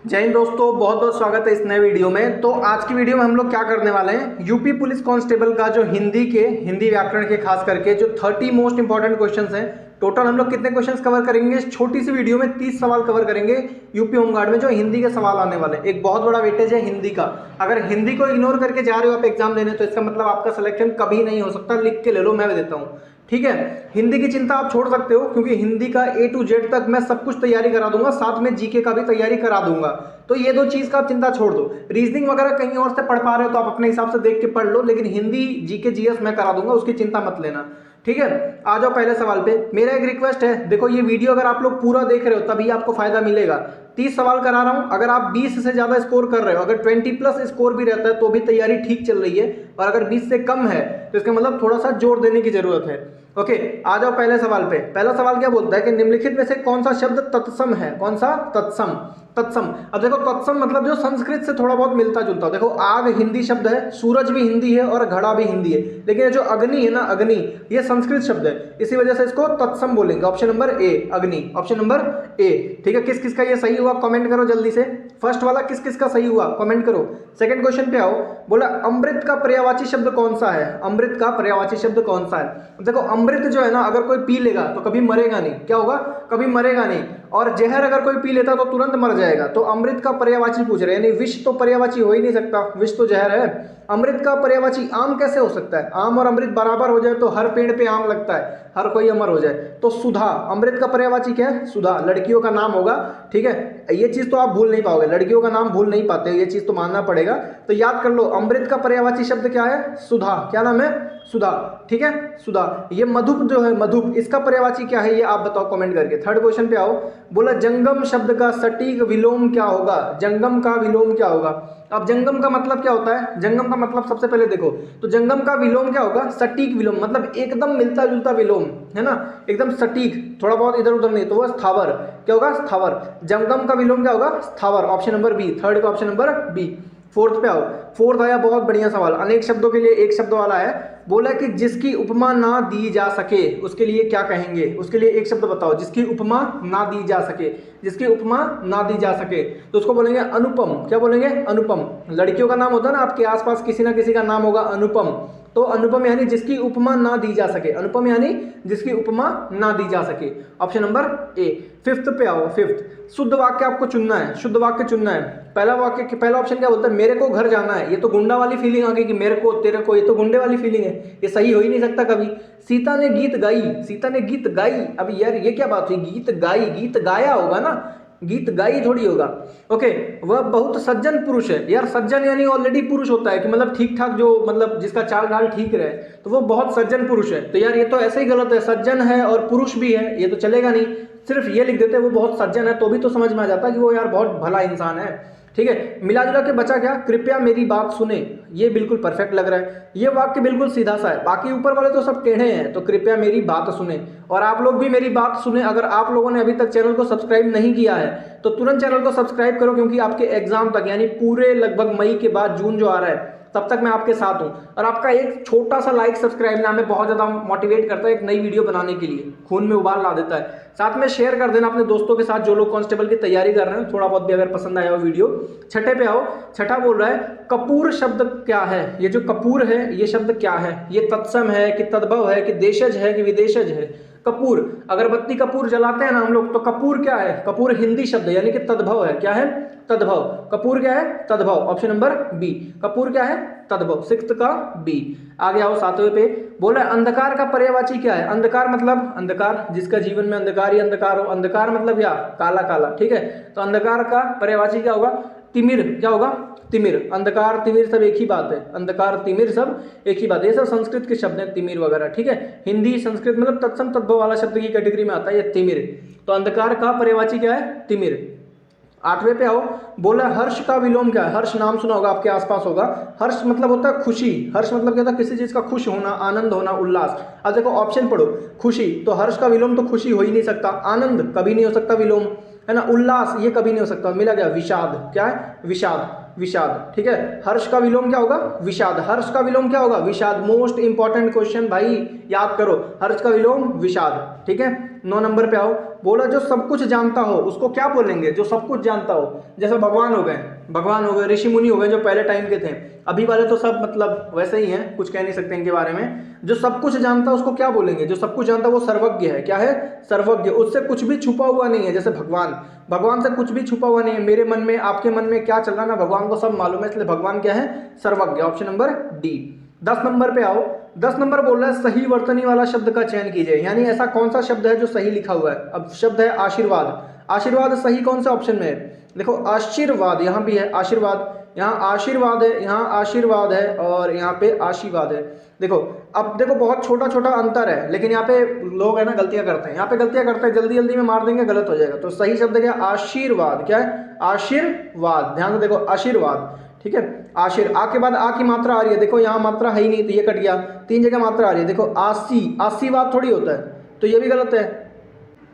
जय हिंद दोस्तों, बहुत बहुत स्वागत है इस नए वीडियो में। तो आज की वीडियो में हम लोग क्या करने वाले हैं, यूपी पुलिस कांस्टेबल का जो हिंदी व्याकरण के खास करके जो 30 मोस्ट इंपॉर्टेंट क्वेश्चंस हैं। टोटल हम लोग कितने क्वेश्चंस कवर करेंगे इस छोटी सी वीडियो में? 30 सवाल कवर करेंगे यूपी होमगार्ड में जो हिंदी के सवाल आने वाले। एक बहुत बड़ा वेटेज है हिंदी का। अगर हिंदी को इग्नोर करके जा रहे हो आप एग्जाम देने तो इसका मतलब आपका सिलेक्शन कभी नहीं हो सकता। लिख के ले लो, मैं भी देता हूँ, ठीक है। हिंदी की चिंता आप छोड़ सकते हो क्योंकि हिंदी का A to Z तक मैं सब कुछ तैयारी करा दूंगा, साथ में जीके का भी तैयारी करा दूंगा। तो ये दो चीज का आप चिंता छोड़ दो। रीजनिंग वगैरह कहीं और से पढ़ पा रहे हो तो आप अपने हिसाब से देख के पढ़ लो, लेकिन हिंदी जीके जीएस मैं करा दूंगा, उसकी चिंता मत लेना, ठीक है। आ जाओ पहले सवाल पे। मेरा एक रिक्वेस्ट है, देखो ये वीडियो अगर आप लोग पूरा देख रहे हो तभी आपको फायदा मिलेगा। 30 सवाल करा रहा हूं, अगर आप 20 से ज्यादा स्कोर कर रहे हो, अगर 20 प्लस स्कोर भी रहता है तो भी तैयारी ठीक चल रही है, और अगर 20 से कम है तो इसका मतलब थोड़ा सा जोर देने की जरूरत है। ओके, आ जाओ पहले सवाल पे। पहला सवाल क्या बोलता है कि निम्नलिखित में से कौन सा शब्द तत्सम है? कौन सा? तत्सम। तत्सम, अब देखो तत्सम मतलब जो संस्कृत से थोड़ा बहुत मिलता जुलता। देखो आग हिंदी शब्द है, सूरज भी हिंदी है और घड़ा भी हिंदी है, लेकिन ये जो अग्नि है ना, अग्नि, ये संस्कृत शब्द है, इसी वजह से इसको तत्सम बोलेंगे। ऑप्शन नंबर ए, अग्नि, ऑप्शन नंबर ए, ठीक है। किस किस का ये सही हुआ कमेंट करो जल्दी से। फर्स्ट वाला किस किस का सही हुआ कमेंट करो। सेकंड क्वेश्चन पे आओ। बोला अमृत का पर्यायवाची शब्द कौन सा है? अमृत का पर्यायवाची शब्द कौन सा है? देखो अमृत जो है ना, अगर कोई पी लेगा तो कभी मरेगा नहीं। क्या होगा? कभी मरेगा नहीं। और जहर अगर कोई पी लेता तो तुरंत मर जाएगा। तो अमृत का पर्यायवाची पूछ रहे हैं, यानी विष तो पर्यायवाची हो ही नहीं सकता, विष तो जहर है। अमृत का पर्यायवाची आम कैसे हो सकता है? आम और अमृत बराबर हो जाए तो हर पेड़ पे आम लगता है, हर कोई अमर हो जाए। तो सुधा, अमृत का पर्यायवाची क्या है? सुधा, लड़कियों का नाम होगा, ठीक है। ये चीज तो आप भूल नहीं पाओगे, लड़कियों का नाम भूल नहीं पाते, ये चीज तो मानना पड़ेगा। तो याद कर लो, अमृत का पर्यायवाची शब्द क्या है? सुधा। क्या नाम है? सुधा, ठीक है, सुधा। ये मधुप जो है, मधुप, इसका पर्यायवाची क्या है ये आप बताओ कमेंट करके। थर्ड क्वेश्चन पे आओ। बोला जंगम शब्द का सटीक विलोम क्या होगा? जंगम का विलोम क्या होगा? अब जंगम का मतलब क्या होता है? जंगम का मतलब सबसे पहले देखो तो जंगम का विलोम क्या होगा? सटीक विलोम, मतलब एकदम मिलता जुलता विलोम, है ना, एकदम सटीक, थोड़ा बहुत इधर उधर नहीं, तो वह स्थावर। क्या होगा? स्थावर। जंगम का विलोम क्या होगा? स्थावर। ऑप्शन नंबर बी, थर्ड का ऑप्शन नंबर बी। फोर्थ पे आओ। फोर्थ आया बहुत बढ़िया सवाल, अनेक शब्दों के लिए एक शब्द वाला है। बोला कि जिसकी उपमा ना दी जा सके उसके लिए क्या कहेंगे? उसके लिए एक शब्द बताओ, जिसकी उपमा ना दी जा सके, जिसकी उपमा ना दी जा सके तो उसको बोलेंगे अनुपम। क्या बोलेंगे? अनुपम। लड़कियों का नाम होता है ना, आपके आसपास किसी ना किसी का नाम होगा अनुपम, तो अनुपम यानी जिसकी उपमा ना दी जा सके, अनुपम यानी जिसकी उपमा ना दी जा सके। Option number A. फिफ्थ पे आओ। फिफ्थ, शुद्ध वाक्य आपको चुनना है, शुद्ध वाक्य चुनना है। पहला वाक्य, पहला ऑप्शन क्या बोलता है? मेरे को घर जाना है। ये तो गुंडा वाली फीलिंग आ गई कि मेरे को तेरे को, ये तो गुंडे वाली फीलिंग है, ये सही हो ही नहीं सकता कभी। सीता ने गीत गाई, सीता ने गीत गाई, अब यार ये क्या बात हुई? गीत गाई, गीत गाया होगा ना, गीत गाई थोड़ी होगा। ओके, वह बहुत सज्जन पुरुष है। यार सज्जन यानी ऑलरेडी पुरुष होता है कि मतलब ठीक ठाक, जो मतलब जिसका चाल ढाल ठीक रहे, तो वो बहुत सज्जन पुरुष है। तो यार ये तो ऐसे ही गलत है, सज्जन है और पुरुष भी है, ये तो चलेगा नहीं। सिर्फ ये लिख देते वो बहुत सज्जन है तो भी तो समझ में आ जाता कि वो यार बहुत भला इंसान है, ठीक है। मिला जुला के बचा क्या? कृपया मेरी बात सुने, ये बिल्कुल परफेक्ट लग रहा है, ये वाक्य बिल्कुल सीधा सा है। बाकी ऊपर वाले तो सब टेढ़े हैं, तो कृपया मेरी बात सुने। और आप लोग भी मेरी बात सुने। अगर आप लोगों ने अभी तक चैनल को सब्सक्राइब नहीं किया है तो तुरंत चैनल को सब्सक्राइब करो, क्योंकि आपके एग्जाम तक, यानी पूरे लगभग मई के बाद जून जो आ रहा है तब तक मैं आपके साथ हूं। और आपका एक छोटा सा लाइक सब्सक्राइब ना हमें बहुत ज्यादा मोटिवेट करता है एक नई वीडियो बनाने के लिए, खून में उबाल ला देता है। साथ में शेयर कर देना अपने दोस्तों के साथ जो लोग कांस्टेबल की तैयारी कर रहे हैं, थोड़ा बहुत भी अगर पसंद आया हो वीडियो। छठे पे आओ। छठा बोल रहा है कपूर शब्द क्या है? ये जो कपूर है ये शब्द क्या है? ये तत्सम है कि तद्भव है कि देशज है कि विदेशज है? कपूर, अगरबत्ती कपूर जलाते हैं ना हम लोग, तो कपूर क्या है? कपूर हिंदी शब्द है, यानी कि तद्भव है। क्या है? तद्भव। कपूर क्या है? तद्भव। ऑप्शन नंबर बी, कपूर क्या है? तद्भव। सिक्स्थ का बी। आगे आओ सातवें पे। बोला अंधकार का पर्यायवाची क्या है? अंधकार मतलब अंधकार, जिसका जीवन में अंधकार ही अंधकार हो। अंधकार मतलब क्या? काला काला, ठीक है। तो अंधकार का पर्यायवाची क्या होगा? तिमिर। क्या होगा? तिमिर। अंधकार तिमिर सब एक ही बात है, अंधकार तिमिर सब एक ही बात है। ये सब संस्कृत के शब्द हैं, तिमिर वगैरह, ठीक है। हिंदी संस्कृत मतलब तत्सम तद्भव वाला शब्द की कैटेगरी में आता है ये तिमिर। तो अंधकार का पर्यायवाची क्या है? तिमिर। आठवें पे आओ। बोला हर्ष का विलोम क्या है? हर्ष नाम सुना होगा, आपके आसपास होगा। हर्ष मतलब होता है खुशी। हर्ष मतलब क्या होता है? किसी चीज का खुश होना, आनंद होना, उल्लास। अब देखो ऑप्शन पढ़ो। खुशी, तो हर्ष का विलोम तो खुशी हो ही नहीं सकता। आनंद कभी नहीं हो सकता विलोम, है ना। उल्लास ये कभी नहीं हो सकता। मिला गया विषाद। क्या है? विषाद। विषाद, ठीक है। हर्ष का विलोम क्या होगा? विषाद। हर्ष का विलोम क्या होगा? विषाद। मोस्ट इंपॉर्टेंट क्वेश्चन भाई, याद करो। हर्ष का विलोम विषाद, ठीक है। 9 नंबर पे आओ। बोला जो सब कुछ जानता हो उसको क्या बोलेंगे, जो सब कुछ जानता हो। जैसे भगवान हो गए, ऋषि मुनि हो गए जो पहले टाइम के थे। अभी वाले तो सब मतलब वैसे ही हैं, कुछ कह नहीं सकते इनके बारे में। जो सब कुछ जानता है उसको क्या बोलेंगे, जो सब कुछ जानता है वो सर्वज्ञ है। क्या है? सर्वज्ञ। उससे कुछ भी छुपा हुआ नहीं है। जैसे भगवान से कुछ भी छुपा हुआ नहीं है। मेरे मन में, आपके मन में क्या चल रहा है ना, भगवान को सब मालूम है, इसलिए भगवान क्या है? सर्वज्ञ। Option number D. 10 नंबर पे आओ। 10 नंबर बोल रहा है सही वर्तनी वाला शब्द का चयन कीजिए, यानी ऐसा कौन सा शब्द है जो सही लिखा हुआ है। अब शब्द है आशीर्वाद। आशीर्वाद सही कौन से ऑप्शन में है? देखो आशीर्वाद, यहाँ भी है आशीर्वाद, यहाँ आशीर्वाद है, यहाँ आशीर्वाद है और यहाँ पे आशीर्वाद है। देखो अब देखो बहुत छोटा छोटा अंतर है, लेकिन यहाँ पे लोग है ना गलतियां करते हैं, यहाँ पे गलतियां करते हैं, जल्दी जल्दी में मार देंगे, गलत हो जाएगा। तो सही शब्द क्या? आशीर्वाद। क्या है? आशीर्वाद। ध्यान से देखो आशीर्वाद, ठीक है। आशीर, आ के बाद आ की मात्रा आ रही है, देखो यहाँ मात्रा है ही नहीं तो ये कट गया, 3 जगह मात्रा आ रही है। देखो आसी, आशीर्वाद थोड़ी होता है, तो ये भी गलत है।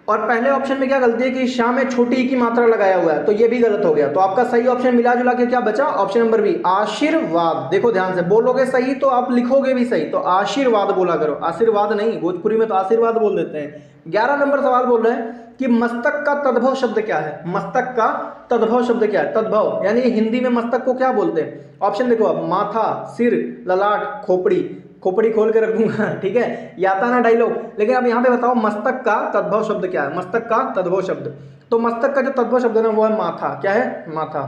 और पहले ऑप्शन में क्या गलती है कि शाम में छोटी ई की मात्रा लगाया हुआ है, तो ये भी गलत हो गया। तो आपका सही ऑप्शन मिला जुला के क्या बचा? ऑप्शन नंबर बी, आशीर्वाद। देखो ध्यान से, बोलोगे सही तो आप लिखोगे भी सही, तो आशीर्वाद बोला करो, आशीर्वाद नहीं। भोजपुरी में तो आशीर्वाद बोल देते हैं। 11 नंबर सवाल बोल रहे हैं कि मस्तक का तद्भव शब्द क्या है। मस्तक का तद्भव शब्द क्या है? तद्भव यानी हिंदी में मस्तक को क्या बोलते हैं? ऑप्शन देखो अब, माथा, सिर, ललाट, खोपड़ी। खोपड़ी खोल के रख दूंगा, ठीक है, ये आता ना डायलॉग। लेकिन अब यहाँ पे बताओ मस्तक का तद्भव शब्द क्या है? मस्तक का तद्भव शब्द, तो मस्तक का जो तद्भव शब्द है ना वो है माथा। क्या है? माथा।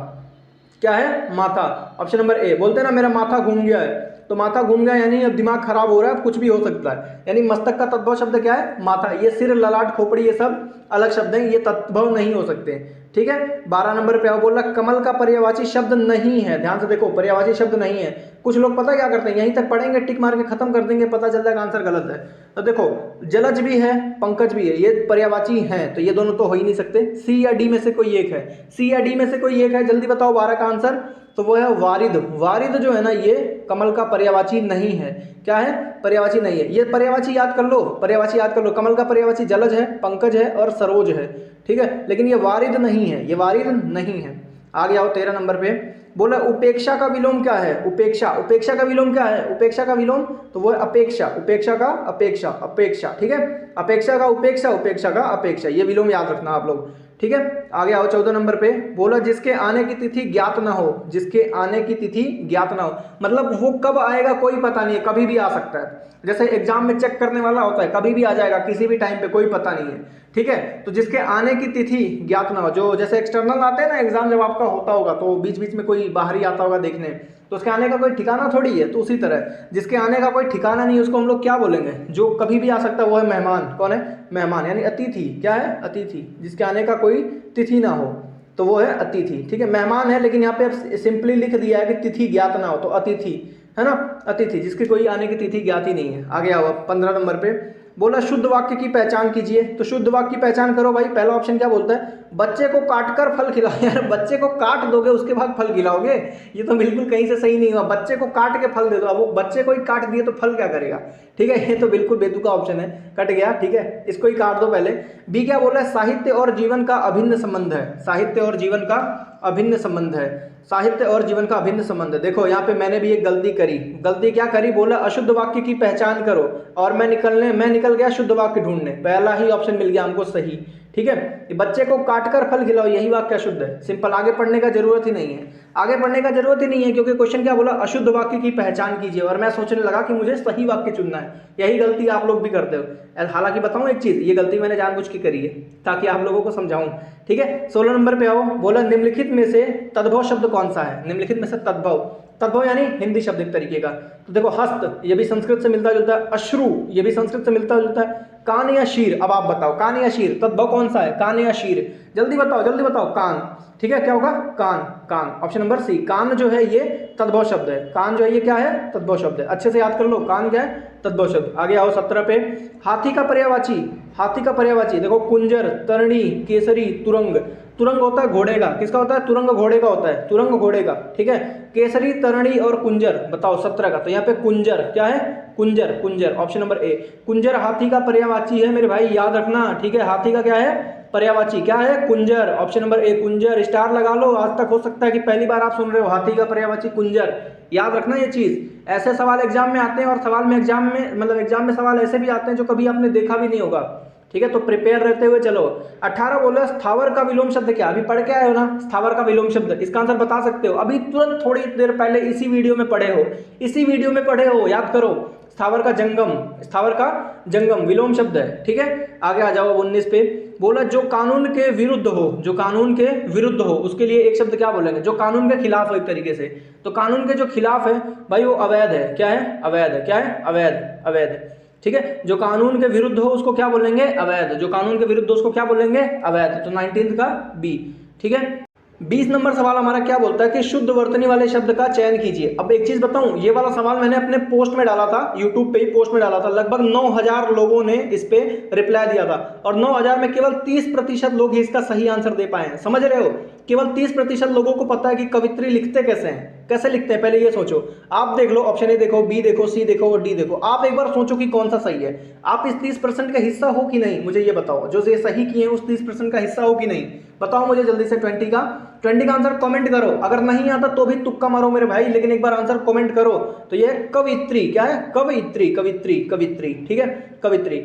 क्या है? माथा। Option number A. बोलते हैं ना मेरा माथा घूम गया है, तो माथा घूम गया यानी अब दिमाग खराब हो रहा है, अब कुछ भी हो सकता है। यानी मस्तक का तद्भव शब्द क्या है? माथा। ये सिर, ललाट, खोपड़ी ये सब अलग शब्द हैं, ये तद्भव नहीं हो सकते, ठीक है। 12 नंबर पे आओ। बोल रहा कमल का पर्यायवाची शब्द नहीं है। ध्यान से देखो, पर्यायवाची शब्द नहीं है। कुछ लोग पता क्या करते हैं, यहीं तक पढ़ेंगे, टिक मार के खत्म कर देंगे, पता चल जाएगा आंसर गलत है। तो देखो जलज भी है, पंकज भी है, ये पर्यायवाची हैं, तो ये दोनों तो हो ही नहीं सकते। सी या डी में से कोई एक है, सी या डी में से कोई एक है। जल्दी बताओ 12 का आंसर, तो वो है वारिद। वारिद जो है ना ये कमल का पर्यायवाची नहीं है। क्या है? पर्यायवाची नहीं है। ये पर्यायवाची याद कर लो, पर्यायवाची याद कर लो। कमल का पर्यायवाची जलज है, पंकज है और सरोज है, ठीक है, लेकिन ये वारिद नहीं है, ये वारिद नहीं है। आगे आओ 13 नंबर पे। बोला उपेक्षा का विलोम क्या है? उपेक्षा, उपेक्षा का विलोम क्या है? उपेक्षा का विलोम तो वो है अपेक्षा। उपेक्षा का अपेक्षा, अपेक्षा, ठीक है। अपेक्षा का उपेक्षा, उपेक्षा का अपेक्षा, ये विलोम याद रखना आप लोग, ठीक है। आगे आओ 14 नंबर पे। बोला जिसके आने की तिथि ज्ञात ना हो, जिसके आने की तिथि ज्ञात ना हो, मतलब वो कब आएगा कोई पता नहीं है, कभी भी आ सकता है। जैसे एग्जाम में चेक करने वाला होता है, कभी भी आ जाएगा, किसी भी टाइम पे, कोई पता नहीं है, ठीक है। तो जिसके आने की तिथि ज्ञात ना हो, जो जैसे एक्सटर्नल आते हैं ना एग्जाम, जब आपका होता होगा तो बीच बीच में कोई बाहरी आता होगा देखने, तो उसके आने का कोई ठिकाना थोड़ी है। तो उसी तरह जिसके आने का कोई ठिकाना नहीं है उसको हम लोग क्या बोलेंगे? जो कभी भी आ सकता है वो है मेहमान। कौन है? मेहमान, यानी अतिथि। क्या है? अतिथि। जिसके आने का कोई तिथि ना हो तो वो है अतिथि, ठीक है। मेहमान है, लेकिन यहाँ पे सिंपली लिख दिया है कि तिथि ज्ञात ना हो, तो अतिथि है ना, अतिथि, जिसकी कोई आने की तिथि ज्ञात ही नहीं है। आगे आओ 15 नंबर पे। बोला शुद्ध वाक्य की पहचान कीजिए, तो शुद्ध वाक्य की पहचान करो भाई। पहला ऑप्शन क्या बोलता है? बच्चे को काटकर फल खिलाओ। यार बच्चे को काट दोगे उसके बाद फल खिलाओगे, ये तो बिल्कुल कहीं से सही नहीं हुआ। बच्चे को काट के फल दे दो, अब वो बच्चे को ही काट दिए तो फल क्या करेगा, ठीक है, ये तो बिल्कुल बेतुका ऑप्शन है, कट गया, ठीक है, इसको ही काट दो पहले। बी क्या बोल रहा है? साहित्य और जीवन का अभिन्न संबंध है। साहित्य और जीवन का अभिन्न संबंध है। साहित्य और जीवन का अभिन्न संबंध है। देखो यहाँ पे मैंने भी एक गलती करी। गलती क्या करी? बोला अशुद्ध वाक्य की पहचान करो, और मैं निकल गया शुद्ध वाक्य ढूंढने, पहला ही ऑप्शन मिल गया हमको सही, ठीक है। बच्चे को काटकर फल खिलाओ, यही वाक्य अशुद्ध है। सिंपल, आगे पढ़ने का जरूरत ही नहीं है, आगे पढ़ने का जरूरत ही नहीं है, क्योंकि क्वेश्चन क्या बोला? अशुद्ध वाक्य की पहचान कीजिए, और मैं सोचने लगा कि मुझे सही वाक्य चुनना है। यही गलती आप लोग भी करते हो। हालांकि बताऊं एक चीज, ये गलती मैंने जानबूझ के करी है ताकि आप लोगों को समझाऊं, ठीक है। 16 नंबर पे आओ। बोला निम्नलिखित में से तद्भव शब्द कौन सा है? निम्नलिखित में से तद्भव, तद्भव यानी हिंदी शब्द एक तरीके का। तो देखो हस्त, ये भी संस्कृत से मिलता जुलता है। अश्रु, ये भी संस्कृत से मिलता जुलता है। कान या शीर, अब आप बताओ कान या शीर, तद्भव कौन सा है? कान या शीर, जल्दी बताओ, जल्दी बताओ। कान, ठीक है, क्या होगा? कान। कान, ऑप्शन नंबर सी। कान जो है ये तद्भव शब्द है। कान जो है ये क्या है? तद्भव शब्द है। अच्छे से याद कर लो, कान क्या है? तद्भव शब्द। आगे आओ 17 पे। हाथी का पर्यायवाची, हाथी का पर्यायवाची देखो कुंजर, तरणी, केसरी, तुरंग। तुरंग होता है घोड़े का, किसका होता है? तुरंग घोड़े का होता है, तुरंग घोड़े का, ठीक है। केसरी, तरणी और कुंजर, बताओ 17 का। तो यहाँ पे कुंजर, क्या है? कुंजर, कुंजर, ऑप्शन नंबर ए। कुंजर हाथी का पर्यायवाची है मेरे भाई, याद रखना, ठीक है। हाथी का क्या है? पर्यायवाची, क्या है? कुंजर, ऑप्शन नंबर ए कुंजर। स्टार लगा लो, आज तक हो सकता है कि पहली बार आप सुन रहे हो, हाथी का पर्यायवाची कुंजर, याद रखना ये चीज। ऐसे सवाल एग्जाम में आते हैं, और सवाल में एग्जाम में मतलब एग्जाम में सवाल ऐसे भी आते हैं जो कभी आपने देखा भी नहीं होगा, ठीक है, तो प्रिपेयर रहते हुए चलो। 18 बोला स्थावर का विलोम शब्द क्या, अभी पढ़ के आए हो ना स्थावर का विलोम शब्द, इसका आंसर बता सकते हो, अभी तुरंत थोड़ी देर पहले इसी वीडियो में पढ़े हो, इसी वीडियो में पढ़े हो, याद करो। स्थावर का जंगम, स्थावर का जंगम विलोम शब्द है। ठीक है, आगे आ जाओ 19 पे। बोला जो कानून के विरुद्ध हो, जो कानून के विरुद्ध हो, उसके लिए एक शब्द क्या बोलेंगे, जो कानून के खिलाफ हो एक तरीके से। तो कानून के जो खिलाफ है भाई वो अवैध है। क्या है, अवैध है। क्या है, अवैध, अवैध। ठीक है, जो कानून के विरुद्ध हो उसको क्या बोलेंगे, अवैध। जो कानून के विरुद्ध हो उसको क्या बोलेंगे, अवैध। तो 19 का बी। ठीक है, 20 नंबर सवाल हमारा क्या बोलता है कि शुद्ध वर्तनी वाले शब्द का चयन कीजिए। अब एक चीज बताऊं, ये वाला सवाल मैंने अपने पोस्ट में डाला था, यूट्यूब पे ही पोस्ट में डाला था, लगभग 9000 लोगों ने इस पे रिप्लाई दिया था, और 9000 में केवल 30% लोग ही इसका सही आंसर दे पाए हैं। समझ रहे हो, केवल 30% लोगों को पता है कि कवित्री लिखते कैसे हैं, कैसे लिखते हैं, पहले ये सोचो। आप देख लो, ऑप्शन ए देखो, बी देखो, सी देखो और डी देखो, आप एक बार सोचो कि कौन सा सही है। आप इस 30% का हिस्सा हो कि नहीं, मुझे ये बताओ, जो ये सही किए हैं उस 30% का हिस्सा हो कि नहीं, बताओ मुझे जल्दी से। 20 का आंसर कमेंट करो, अगर नहीं आता तो भी तुक्का मारो मेरे भाई, लेकिन एक बार आंसर कमेंट करो। तो ये कवित्री, क्या है, कवित्री, कवित्री, कवित्री। ठीक है, कवित्री।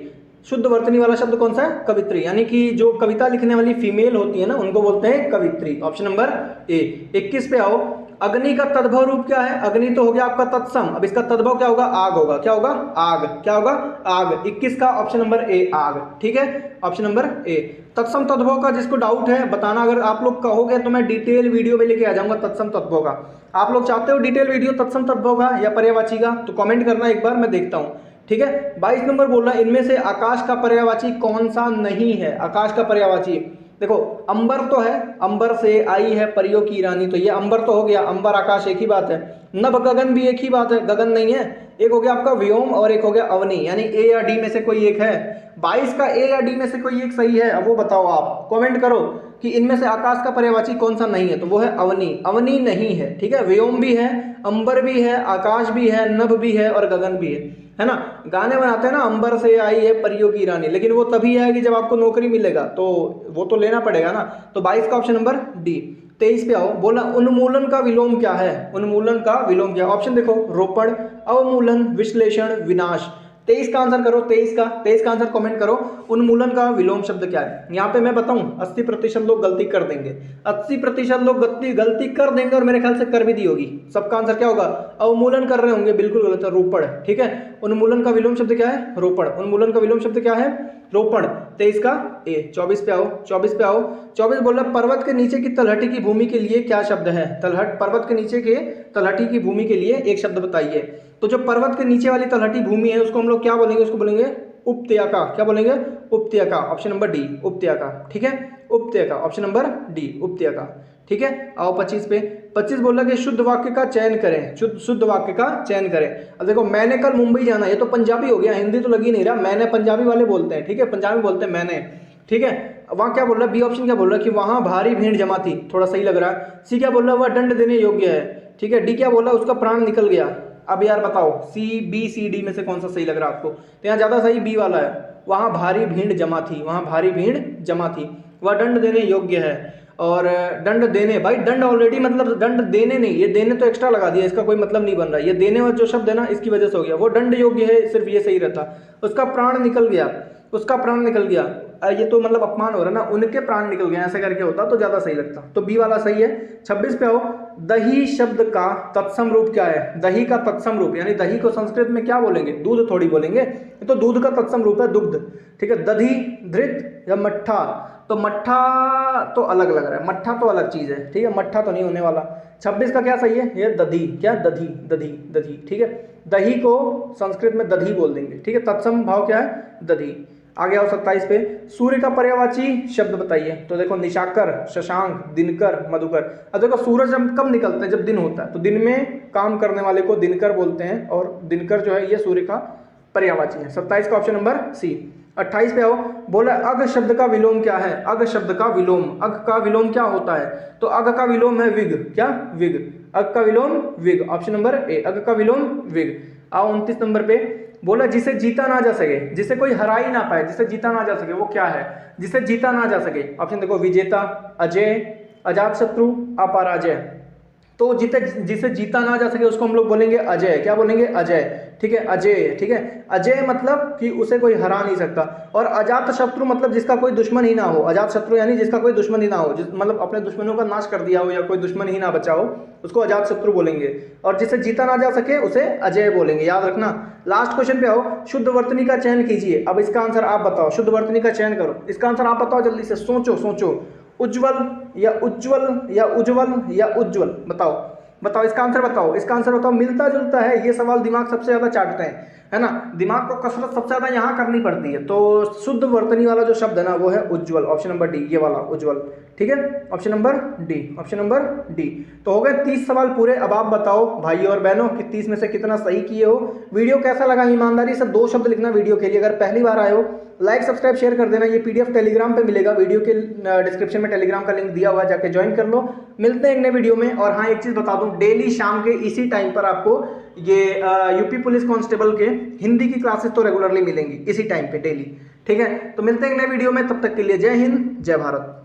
शुद्ध वर्तनी वाला शब्द कौन सा है, कवित्री, यानी कि जो कविता लिखने वाली फीमेल होती है ना उनको बोलते हैं कवित्री। Option number A. 21 पे आओ। अग्नि का तद्भव रूप क्या है, अग्नि तो हो गया आपका तत्सम, अब इसका तद्भव क्या होगा, आग होगा। क्या होगा, आग। क्या होगा, आग। 21 का ऑप्शन नंबर ए, आग। ठीक है, ऑप्शन नंबर ए। तत्सम तद्भव का जिसको डाउट है बताना, अगर आप लोग कहोगे तो मैं डिटेल वीडियो में लेके आ जाऊंगा तत्सम तद्भव का। आप लोग चाहते हो डिटेल वीडियो तत्सम तद्भव का या पर्यायवाची का, तो कमेंट करना एक बार, मैं देखता हूं। ठीक है, 22 नंबर बोल रहा है इनमें से आकाश का पर्यायवाची कौन सा नहीं है। आकाश का पर्यायवाची देखो, अंबर तो है, अंबर से आई है परियों की रानी, तो ये अंबर तो हो गया, अंबर आकाश एक ही बात है। नभ गगन भी एक ही बात है, गगन नहीं है। एक हो गया आपका व्योम और एक हो गया अवनी, यानी ए या डी में से कोई एक है। 22 का ए या डी में से कोई एक सही है, अब वो बताओ, आप कमेंट करो कि इनमें से आकाश का पर्यायवाची कौन सा नहीं है, तो वो है अवनी। अवनी नहीं है। ठीक है, व्योम भी है, अंबर भी है, आकाश भी है, नभ भी है और गगन भी है ना। गाने बनाते हैं ना, अंबर से आई है परियों की रानी, लेकिन वो तभी आएगी जब आपको नौकरी मिलेगा, तो वो तो लेना पड़ेगा ना। तो 22 का ऑप्शन नंबर डी। 23 पे आओ। बोला उन्मूलन का विलोम क्या है, उन्मूलन का विलोम क्या। ऑप्शन देखो, रोपण, अवमूलन, विश्लेषण, विनाश। 23 का आंसर करो, 23 का आंसर कमेंट करो। उन्मूलन का विलोम शब्द क्या है। यहाँ पे मैं बताऊं 80% लोग गलती कर देंगे, 80% लोग गलती कर देंगे, और मेरे ख्याल से कर भी दी होगी। सबका आंसर क्या होगा, अवमूलन कर रहे होंगे, बिल्कुल गलत है, रोपण। ठीक है, उन्मूलन का विलोम शब्द क्या है, रोपण। उन्मूलन का विलोम शब्द क्या है, रोपण। 23 का ए। 24 पे आओ, 24 बोला पर्वत के नीचे की तलहटी की भूमि के लिए क्या शब्द है। पर्वत के नीचे के तलहटी की भूमि के लिए एक शब्द बताइए। तो जो पर्वत के नीचे वाली तलहटी भूमि है उसको हम लोग क्या बोलेंगे, उसको बोलेंगे उपत्यका। क्या बोलेंगे, उपत्यका। ऑप्शन नंबर डी, उपत्यका। ठीक है, उपत्यका। ऑप्शन नंबर डी, उपत्यका। ठीक है, आओ 25 पे। 25 बोला कि शुद्ध वाक्य का चयन करें, शुद्ध वाक्य का चयन करें। अब देखो, मैंने कल मुंबई जाना, ये तो पंजाबी हो गया, हिंदी तो लगी नहीं रहा, मैंने पंजाबी वाले बोलते हैं। ठीक है, पंजाबी बोलते हैं मैंने। ठीक है, वहां क्या बोल रहा है, बी ऑप्शन क्या बोल रहा है कि वहां भारी भीड़ जमा थी, थोड़ा सही लग रहा है। सी क्या बोल रहा है, वह दंड देने योग्य है। ठीक है, डी क्या बोल रहा है, उसका प्राण निकल गया। अब यार बताओ, सी बी सी डी में से कौन सा सही लग रहा है आपको। तो यहाँ ज्यादा सही बी वाला है, वहां भारी भीड़ जमा थी, वहां भारी भीड़ जमा थी, वह दंड देने योग्य है। और दंड देने, भाई दंड ऑलरेडी, मतलब दंड देने नहीं, ये देने तो एक्स्ट्रा लगा दिया, इसका कोई मतलब नहीं बन रहा है। ये देने वाला जो शब्द है ना, इसकी वजह से हो गया, वो दंड योग्य है, सिर्फ ये सही रहता। उसका प्राण निकल गया, उसका प्राण निकल गया, ये तो मतलब अपमान हो रहा है ना, उनके प्राण निकल गए, ऐसे करके होता तो ज्यादा सही लगता। तो बी वाला सही है। 26 पे आओ। दही शब्द का तत्सम रूप क्या है। दही का तत्सम रूप, यानी दही को संस्कृत में क्या बोलेंगे, दूध थोड़ी बोलेंगे, तो दूध का तत्सम रूप है दुग्ध। ठीक है, दधी, धृत या मट्ठा। तो मट्ठा तो अलग लग रहा है, मट्ठा तो अलग चीज है। ठीक है, मट्ठा तो नहीं होने वाला। 26 का क्या सही है, ये दधी। क्या, दधी, दधी, दधी। ठीक है, दही को संस्कृत में दधी बोल देंगे। ठीक है, तत्सम भाव क्या है, दधी। आगे आओ 27 पे। सूर्य का पर्यायवाची शब्द बताइए। तो देखो, निशाकर, शशांक, दिनकर, मधुकर। अब देखो, सूरज हम कब निकलते हैं, जब दिन होता है, तो दिन में काम करने वाले को दिनकर बोलते हैं, और दिनकर जो है ये सूर्य का पर्यायवाची है। 27 का ऑप्शन नंबर सी। 28 पे आओ। बोला अग शब्द का विलोम क्या है। अग शब्द का विलोम, अग का विलोम क्या होता है। तो अग का विलोम है विग। क्या, विग। अग का विलोम विग। ऑप्शन नंबर ए, अग का विलोम विग। आओ 29 नंबर पे। बोला जिसे जीता ना जा सके, जिसे कोई हरा ही ना पाए, जिसे जीता ना जा सके, वो क्या है, जिसे जीता ना जा सके। ऑप्शन देखो, विजेता, अजय, अजात शत्रु, अपराजय। तो जिसे जीता ना जा सके उसको हम लोग बोलेंगे अजय। क्या बोलेंगे? अजय। ठीक है, अजय। ठीक है, अजय मतलब कि उसे कोई हरा नहीं सकता। और अजात शत्रु मतलब जिसका कोई दुश्मन ही ना हो। अजात शत्रु यानी जिसका कोई दुश्मन ही ना हो, मतलब अपने दुश्मनों का नाश कर दिया हो या कोई दुश्मन ही ना बचा हो, उसको अजात शत्रु बोलेंगे। और जिसे जीता ना जा सके उसे अजय बोलेंगे, याद रखना। लास्ट क्वेश्चन पे आओ, शुद्ध वर्तनी का चयन कीजिए। अब इसका आंसर आप बताओ, शुद्ध वर्तनी का चयन करो, इसका आंसर आप बताओ जल्दी से, सोचो सोचो। उज्जवल या उज्जवल या उज्जवल या उज्जवल, बताओ बताओ इसका आंसर बताओ, इसका आंसर बताओ। मिलता जुलता है, ये सवाल दिमाग सबसे ज्यादा चाटते हैं, है ना, दिमाग को कसरत सबसे ज्यादा यहाँ करनी पड़ती है। तो शुद्ध वर्तनी वाला जो शब्द है ना वो है उज्जवल, ऑप्शन नंबर डी, ये वाला उज्जवल। ठीक है, option number D, option number D. तो हो गए 30 सवाल पूरे। अब आप बताओ भाइयों और बहनों कि 30 में से कितना सही किए हो। वीडियो कैसा लगा, ईमानदारी से 2 शब्द लिखना वीडियो के लिए। अगर पहली बार आए हो, लाइक सब्सक्राइब शेयर कर देना। ये पीडीएफ टेलीग्राम पे मिलेगा, वीडियो के डिस्क्रिप्शन में टेलीग्राम का लिंक दिया हुआ है, जाके ज्वाइन कर लो। मिलते हैं एक नए वीडियो में। और हाँ, एक चीज बता दूं, डेली शाम के इसी टाइम पर आपको ये यूपी पुलिस कांस्टेबल के हिंदी की क्लासेस तो रेगुलरली मिलेंगी इसी टाइम पे डेली। ठीक है, तो मिलते हैं एक नए वीडियो में, तब तक के लिए जय हिंद जय भारत।